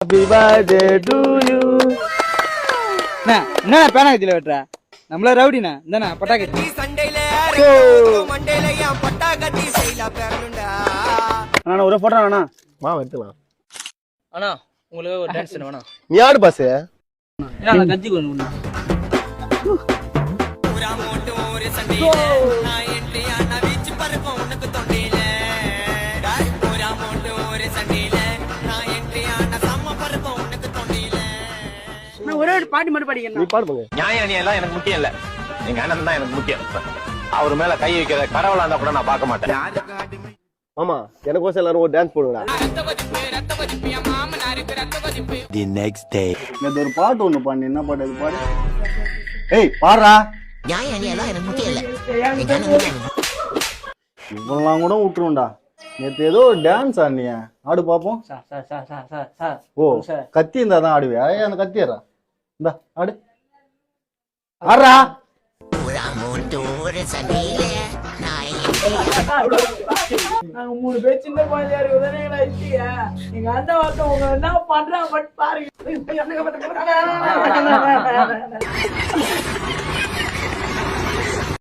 Happy birthday to you. என்ன பேனா கத்தில வெட்ற நம்மள ரவுடினா இந்தானா பட்டாக்கத்தி சண்டையில மண்டையில ஏன் பட்டாக்கத்தி செய்யல பேரணும்டா அண்ணா ஒரு போட்டோ அண்ணா வா எடுத்துலாம் அண்ணா உங்களுக்கு ஒரு டான்ஸ் வேணும் நீ ஆடு பாஸ் நான் கத்தி கொண்டு பூரா மோட்டு ஒரு சண்டையில நான் என்ட்ரி ஆனா வீச்சு பறக்கும் உனக்கு தொண்டையில பூரா மோட்டு ஒரு சண்டையில நான் என்ட்ரி ஆனா சம்ம பறக்கும் உனக்கு தொண்டையில நான் ஒரே ஒரு பாட்டு மட்டும் படிக்கிறேன் நீ பாடுங்க நியாயம் நீ எல்லாம் எனக்கு முக்கியம் இல்ல எங்க அண்ணன் தான் எனக்கு முக்கியம் அவர் மேல கை வைக்கிற கடவுளா இருந்தா கூட நான் பார்க்க மாட்டேன் மாமா எனக்கோசம் எல்லாரும் ஒரு டான்ஸ் போடுங்கடா The next day. இது ஒரு பாட்டு ஒண்ணு பாடு என்ன பாட்டு அது பாடு ஏய் பாடுறா நியாயம் நீ எல்லாம் எனக்கு முக்கியம் இல்ல இவெல்லாம் கூட விட்டுருண்டா நேற்று ஏதோ டான்ஸ் ஆடினியா ஆடு பாப்போம் ஓ கத்தி இருந்தா தான் ஆடுவியா அந்த கத்தியறா இந்த ஆடு ஆடுறா நாங்க 3 பேர் சின்ன குழந்தையா இருக்குதானே எங்க அந்த வார்த்தை உங்க என்ன பண்றாங்க பாருங்க